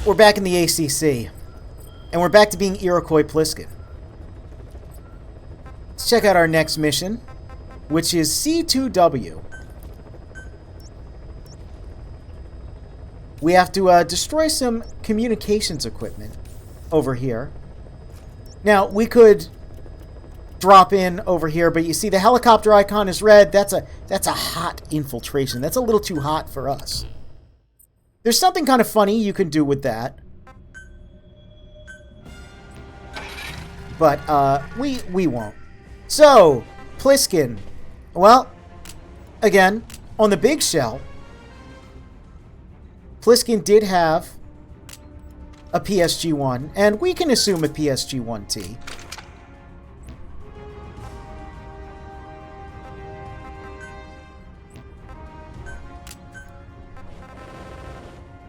we're back in the ACC. And we're back to being Iroquois Pliskin. Let's check out our next mission, which is C2W. We have to destroy some communications equipment over here. Now, we could drop in over here, but you see the helicopter icon is red. That's a hot infiltration. That's a little too hot for us. There's something kind of funny you can do with that. But we won't. So, Pliskin. Well, again, on the big shell, Pliskin did have a PSG-1, and we can assume a PSG-1T.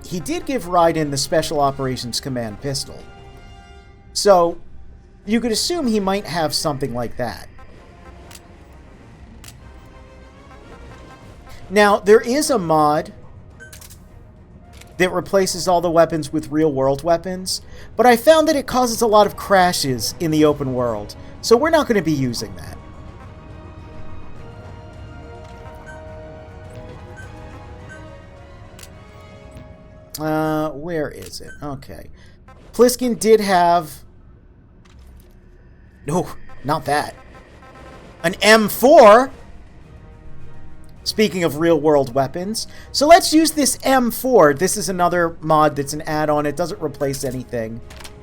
He did give Raiden the Special Operations Command pistol. So, you could assume he might have something like that. Now, there is a mod that replaces all the weapons with real-world weapons, but I found that it causes a lot of crashes in the open world, so we're not going to be using that. Where is it? Okay. Pliskin did have... No, not that. An M4? Speaking of real-world weapons. So let's use this M4. This is another mod that's an add-on. It doesn't replace anything.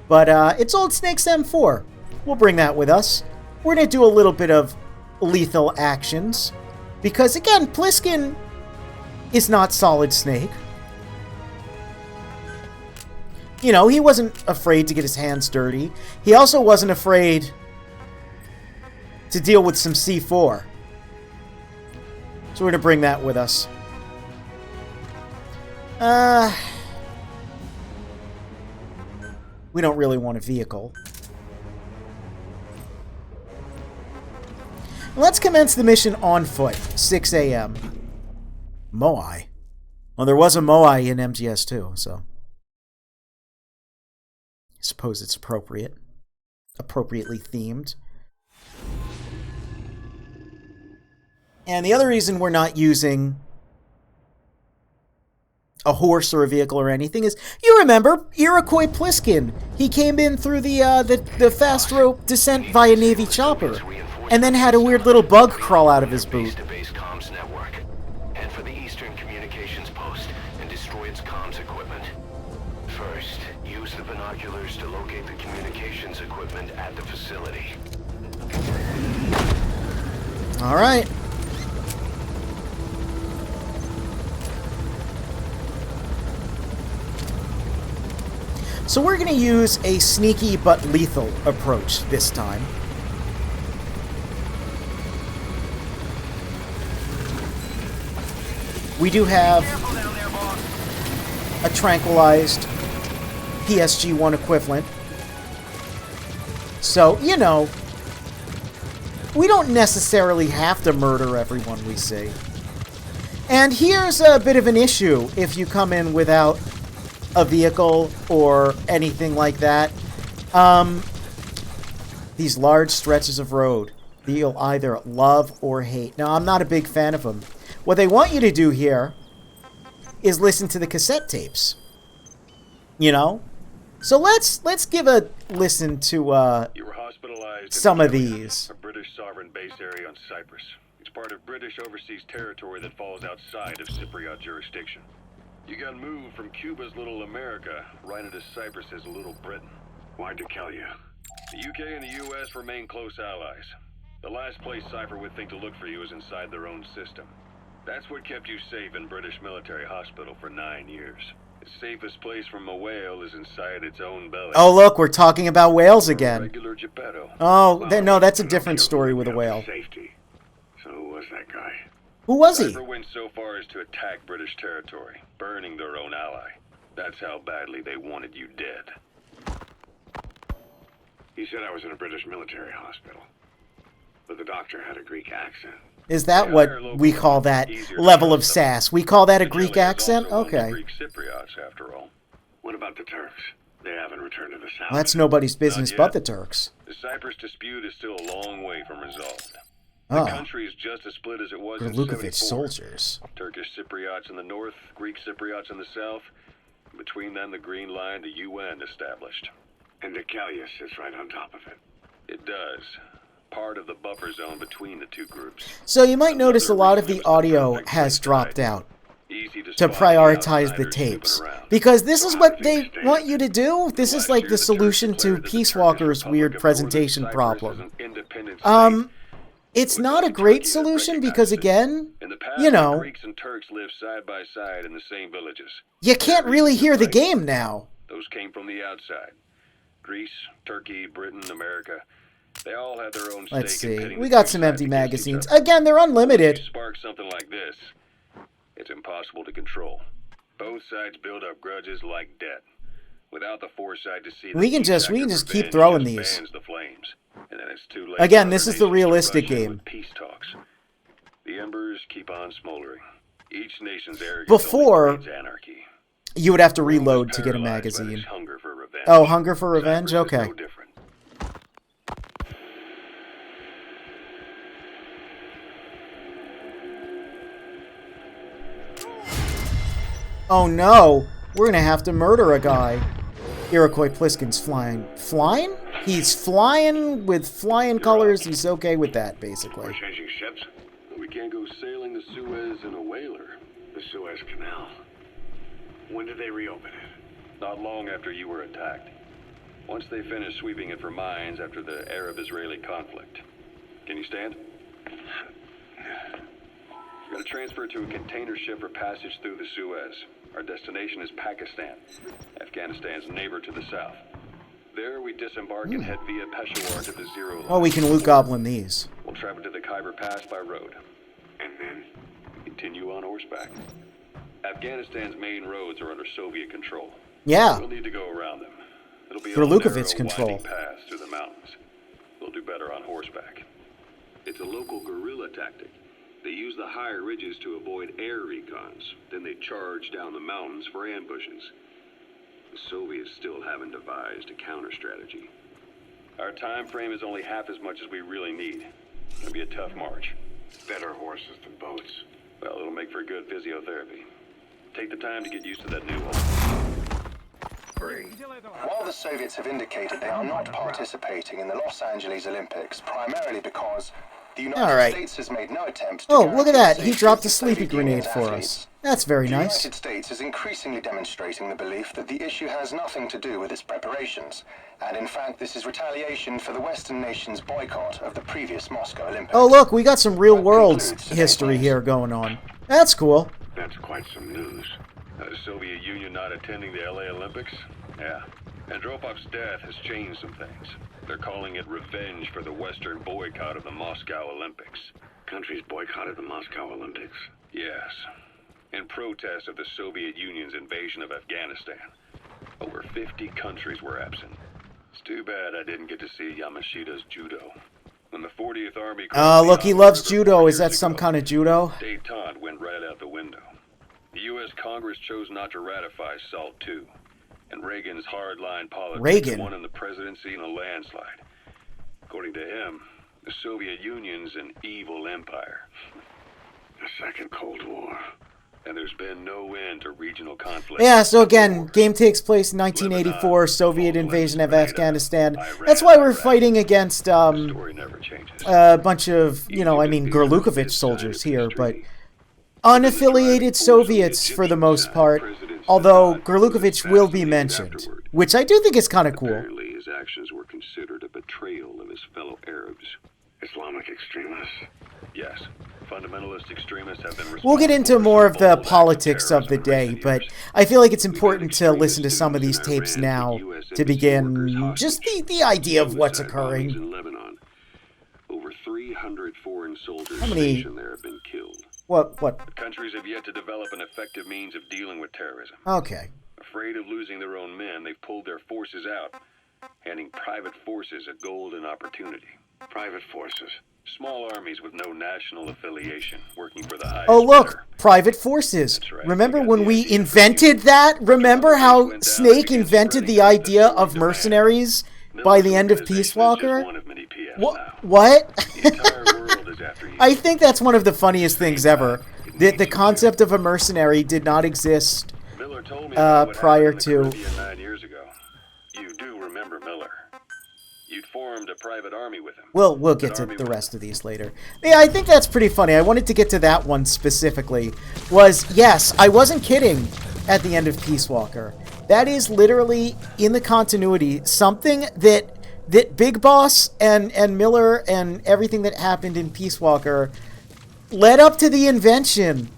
But it's Old Snake's M4. We'll bring that with us. We're going to do a little bit of lethal actions. Because, again, Pliskin is not Solid Snake. You know, he wasn't afraid to get his hands dirty. He also wasn't afraid to deal with some C4. So we're going to bring that with us. We don't really want a vehicle. Let's commence the mission on foot. 6 a.m. Moai. Well, there was a Moai in MGS2, so... I suppose it's appropriate. Appropriately themed. And the other reason we're not using a horse or a vehicle or anything is, you remember, Iroquois Pliskin. He came in through the fast rope descent via Navy chopper, and then had a weird little bug crawl out of his boot. Head for the eastern communications post and destroy its comms equipment. First, use the binoculars to locate the communications equipment at the facility. All right. So we're going to use a sneaky but lethal approach this time. We do have a tranquilized PSG-1 equivalent. So, you know, we don't necessarily have to murder everyone we see. And here's a bit of an issue if you come in without a vehicle or anything like that. These large stretches of road that you'll either love or hate. Now, I'm not a big fan of them. What they want you to do here is listen to the cassette tapes. You know? So let's give a listen to you were hospitalized some of these. A British sovereign base area on Cyprus. It's part of British overseas territory that falls outside of Cypriot jurisdiction. You got moved from Cuba's Little America right into Cyprus's Little Britain. Why'd you kill you? The UK and the US remain close allies. The last place Cypher would think to look for you is inside their own system. That's what kept you safe in British military hospital for 9 years. The safest place from a whale is inside its own belly. Oh, look, we're talking about whales again. Regular Geppetto. Oh, no, that's a different story with a whale. Safety. So who was that guy? Who was he? Cypher went so far as to attack British territory, burning their own ally. That's how badly they wanted you dead. He said I was in a British military hospital, but the doctor had a Greek accent. Is that what we call that level of sass? We call that a Greek accent? Okay. Greek Cypriots, after all. What about the Turks? They haven't returned to the south. Well, that's nobody's business yet. but the Turks. The Cyprus dispute is still a long way from resolved. The Oh, country is just as split as it was in Gorlukovich 74. soldiers. Turkish Cypriots in the north, Greek Cypriots in the south. Between them, the Green Line, the UN established. And Deucalion sits right on top of it. It does. Part of the buffer zone between the two groups. So you might notice a lot of the audio has dropped out Easy to to spot the prioritize the outsiders tapes. snooping around. Because this is what they want you to do. This is like the solution to Peace Walker's weird presentation problem. It's not a great solution because, again, In the past, you know, the Greeks and Turks lived side by side in the same villages. you can't really hear the game now. Those came from the outside. Greece, Turkey, Britain, America. They all had their own Let's stake in see. pitting We the got two some sides empty against each magazines. other. Again, they're If unlimited. you spark something like this, it's impossible to control. Both sides build up grudges like debt. Without the foresight to see, We can each just act of keep revenge throwing just these. fans the flames, and then it's too late. Again, for this other is the nations to realistic rush in game. with peace talks. The embers keep on smoldering. Each nation's arrogance Before, only breeds anarchy. you would have to Rome is reload to get a paralyzed by this magazine. hunger for revenge. Oh, Hunger for Revenge? Cyprus is Okay. no different. Oh no, we're gonna have to murder a guy. Iroquois Pliskin's flying. Flying? He's flying with flying colors. He's okay with that, We're basically. changing ships. We can't go sailing the Suez in a whaler. The Suez Canal. When did they reopen it? Not long after you were attacked. Once they finished sweeping it for mines after the Arab-Israeli conflict. Can you stand? We're going to transfer to a container ship for passage through the Suez. Our destination is Pakistan, Afghanistan's neighbor to the south. There we disembark and head via Peshawar to the Zero Line. Oh, we can loot goblin these. We'll travel to the Khyber Pass by road. And then? Continue on horseback. Afghanistan's main roads are under Soviet control. Yeah. We'll need to go around them. It'll be a Gorlukovich narrow, control. winding path through the mountains. We'll do better on horseback. It's a local guerrilla tactic. They use the higher ridges to avoid air recons. Then they charge down the mountains for ambushes. The Soviets still haven't devised a counter strategy. Our time frame is only half as much as we really need. It'll be a tough march. Better horses than boats. Well, it'll make for good physiotherapy. Take the time to get used to that new one. While the Soviets have indicated they are not participating in the Los Angeles Olympics, primarily because the United All right. States has made no attempt to Oh, look at guarantee that. the He safety dropped of a the sleepy Soviet grenade Union's for athletes. us. That's very The nice. United States is increasingly demonstrating the belief that the issue has nothing to do with its preparations, and in fact this is retaliation for the Western nations' boycott of the previous Moscow Olympics. Oh, look, we got some real world concludes today's history news. here going on. That's cool. That's quite some news. The Soviet Union not attending the LA Olympics? Yeah. Andropov's death has changed some things. They're calling it revenge for the Western boycott of the Moscow Olympics. Countries boycotted the Moscow Olympics. Yes. In protest of the Soviet Union's invasion of Afghanistan. Over 50 countries were absent. It's too bad I didn't get to see Yamashita's judo. When the 40th Army... Look, he loves judo. Is that some kind of judo? Détente went right out the window. The U.S. Congress chose not to ratify SALT II, and Reagan's hardline politics Reagan. won in the presidency in a landslide. According to him, the Soviet Union's an evil empire, The Second Cold War. and there's been no end to regional conflict. Yeah, so again, game takes place in 1984, Soviet invasion of Afghanistan. That's why we're fighting against The story never changes. a bunch of, Gorlukovich soldiers here, but unaffiliated Soviets for the most part, although Gorlukovich will be mentioned, which I do think is kind of cool. Apparently, his actions were considered a betrayal of his fellow Arabs. Islamic extremists. Yes, fundamentalist extremists have been We'll get into responsible for more of the multiple acts of politics of the terrorism in day, recent but years. I feel like it's important to listen to some of these tapes now to begin just the idea of what's Suicide bombings occurring. in Lebanon. Over 300 foreign soldiers How many- stationed there have been killed. What? Countries have yet to develop an effective means of dealing with terrorism. Okay. Afraid of losing their own men, they've pulled their forces out, handing private forces a golden opportunity. Private forces. Small armies with no national affiliation, working for the highest Oh, look, bidder. private forces. That's right. Remember I got when the we idea. invented that? Remember how Went down Snake against invented the Bernie idea Sanders of demand. mercenaries by the end of Military Peace organization is just Walker? one of many PS What? now. What? The entire world is after you. I think that's one of the funniest things ever. That the concept of a mercenary did not exist. Miller told me about what prior happened in the to- Caribbean 9 years ago. You do remember Miller. You'd formed a private army with him. We'll get to the rest of these later. Yeah, I think that's pretty funny. I wanted to get to that one specifically. Yes, I wasn't kidding at the end of Peace Walker. That is literally, in the continuity, something that Big Boss and Miller and everything that happened in Peace Walker led up to the invention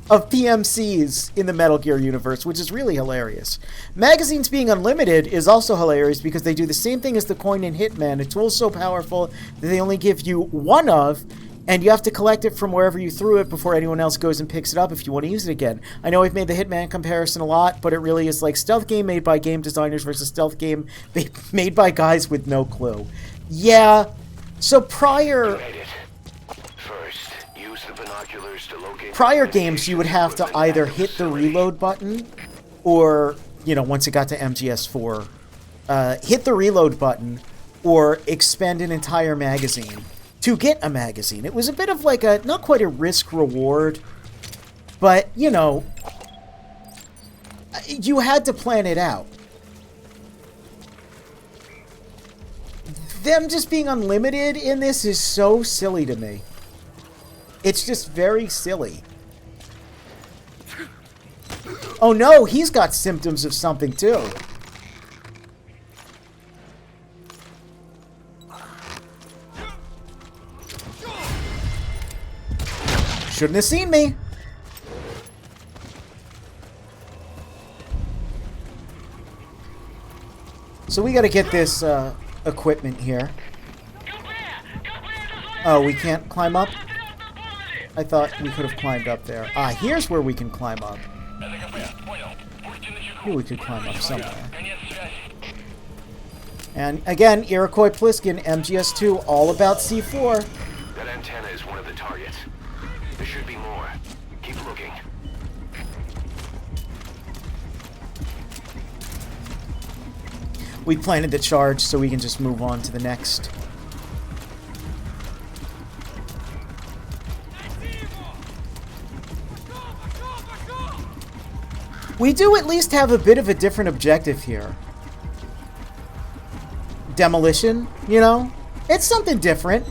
of PMCs in the Metal Gear universe, which is really hilarious. Magazines being unlimited is also hilarious because they do the same thing as the coin in Hitman, a tool so powerful that they only give you one of, and you have to collect it from wherever you threw it before anyone else goes and picks it up if you want to use it again. I know I've made the Hitman comparison a lot, but it really is like stealth game made by game designers versus stealth game made by guys with no clue. Yeah, so prior... Made it. First, use the binoculars to locate Prior games, you would have to either hit the reload button, or, you know, once it got to MGS4, hit the reload button, or expend an entire magazine to get a magazine. It was a bit of like a, not quite a risk-reward, but, you know, you had to plan it out. Them just being unlimited in this is so silly to me. It's just very silly. Oh no, he's got symptoms of something too. Shouldn't have seen me. So we gotta get this equipment here. Oh, we can't climb up? I thought we could have climbed up there. Ah, here's where we can climb up. Here we could climb up somewhere. And again, Iroquois Pliskin, MGS2, all about C4. That antenna is one of the targets. There should be more. Keep looking. We planted the charge so we can just move on to the next. We do at least have a bit of a different objective here. Demolition, you know? It's something different.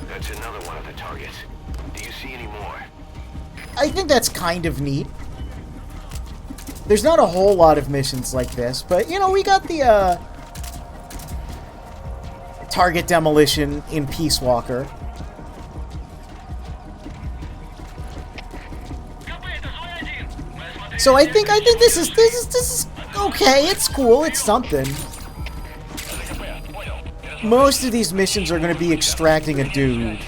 That's another one of the targets. Do you see any more? I think that's kind of neat. There's not a whole lot of missions like this, but, you know, we got the, target demolition in Peace Walker. So I think this is okay. It's cool. It's something. Most of these missions are going to be extracting a dude.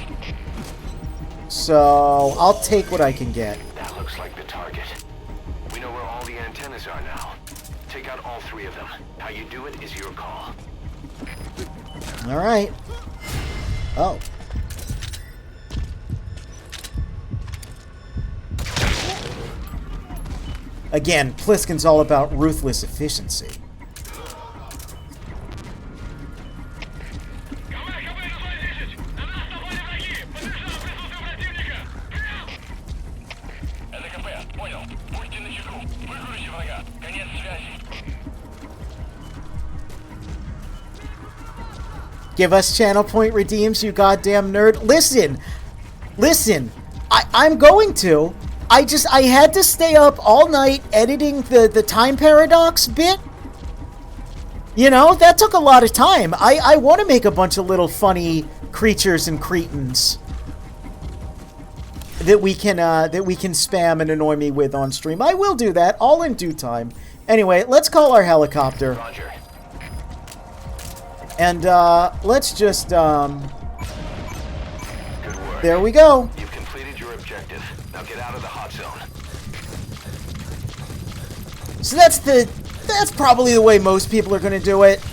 So I'll take what I can get. That looks like the target. We know where all the antennas are now. Take out all three of them. How you do it is your call. All right. Oh. Again, Pliskin's all about ruthless efficiency. Give us channel point redeems, you goddamn nerd. Listen. I'm going to. I had to stay up all night editing the time paradox bit. You know, that took a lot of time. I want to make a bunch of little funny creatures and cretins that we can spam and annoy me with on stream. I will do that, all in due time. Anyway, let's call our helicopter. Roger. And let's just Good work. there we go. You've completed your objective. Now get out of the hot zone. So that's probably the way most people are going to do it.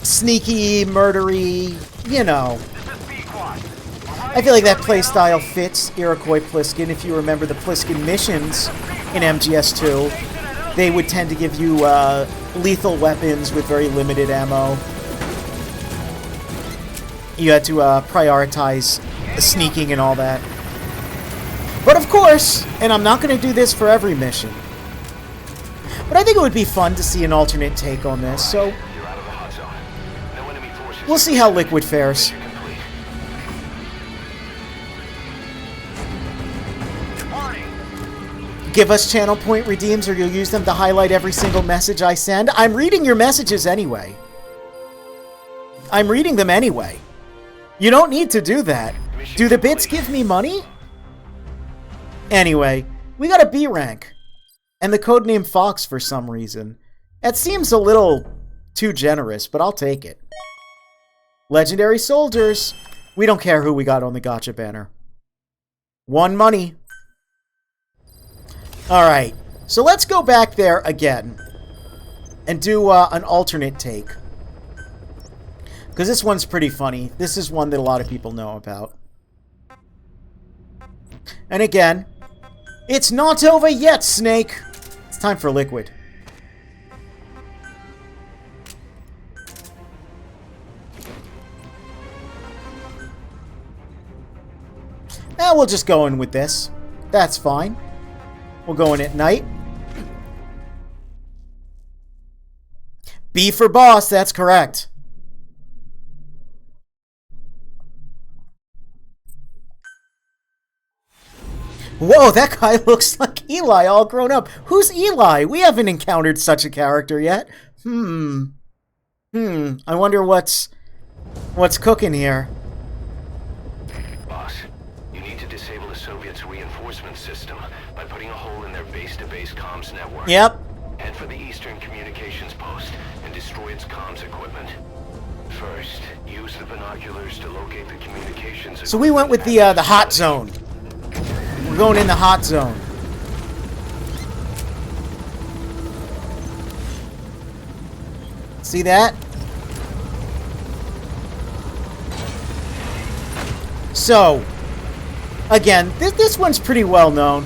sneaky, murdery, you know. I feel like that playstyle fits Iroquois Pliskin. If you remember the Pliskin missions in MGS2, they would tend to give you lethal weapons with very limited ammo. You had to prioritize sneaking and all that. But of course, and I'm not going to do this for every mission, but I think it would be fun to see an alternate take on this, so we'll see how Liquid fares. Give us channel point redeems or you'll use them to highlight every single message I send. I'm reading your messages anyway. I'm reading them anyway. You don't need to do that. Do the bits give me money? Anyway, we got a B rank. And the codename Fox for some reason. That seems a little too generous, but I'll take it. Legendary Soldiers. We don't care who we got on the gotcha banner. 1 money. Alright, so let's go back there again. And do an alternate take. Because this one's pretty funny. This is one that a lot of people know about. And again, it's not over yet, Snake! It's time for Liquid. We'll just go in with this. That's fine. We'll go in at night. B for boss, that's correct. Whoa, that guy looks like Eli all grown up. Who's Eli? We haven't encountered such a character yet. I wonder what's cooking here. Boss, you need to disable the Soviets' reinforcement system by putting a hole in their base-to-base comms network. Yep. Head for the Eastern Communications Post and destroy its comms equipment. First, use the binoculars to locate the communications. So we went with the hot zone. We're going in the hot zone. See that? So, again, this one's pretty well known.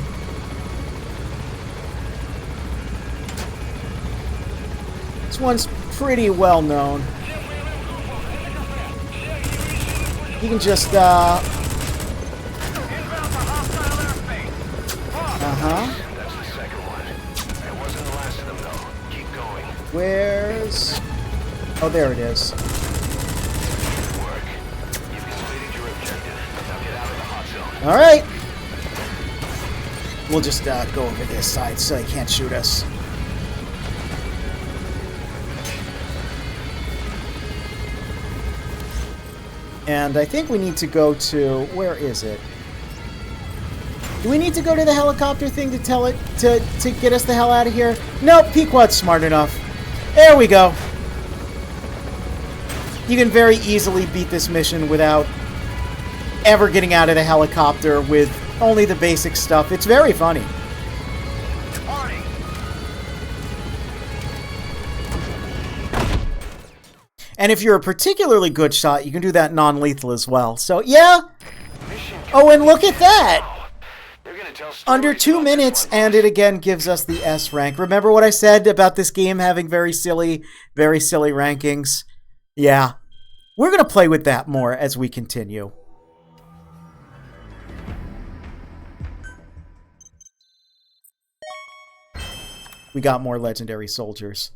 This one's pretty well known. You can just, That's the second one. That wasn't the last of them, though. Keep going. Where's... Oh, there it is. Good work. You've completed your objective. Now get out of the hot zone. Alright. We'll just go over this side so they can't shoot us. And I think we need to go to... Where is it? Do we need to go to the helicopter thing to tell it to get us the hell out of here? Nope, Pequod's smart enough. There we go. You can very easily beat this mission without ever getting out of the helicopter with only the basic stuff. It's very funny. And if you're a particularly good shot, you can do that non-lethal as well. So, yeah. Oh, and look at that! Under 2 minutes, and it again gives us the S rank. Remember what I said about this game having very silly rankings? Yeah. We're going to play with that more as we continue. We got more legendary soldiers.